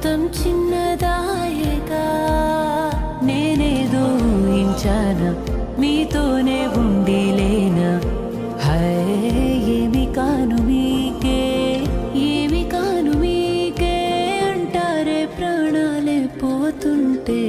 మొత్తం చిన్నదాయేగా నేనేదో ఊహించానా మీతోనే ఉండిలేనా ఏమి కాను మీకే ఏమి కాను మీకే అంటారే ప్రాణాలే పోతుంటే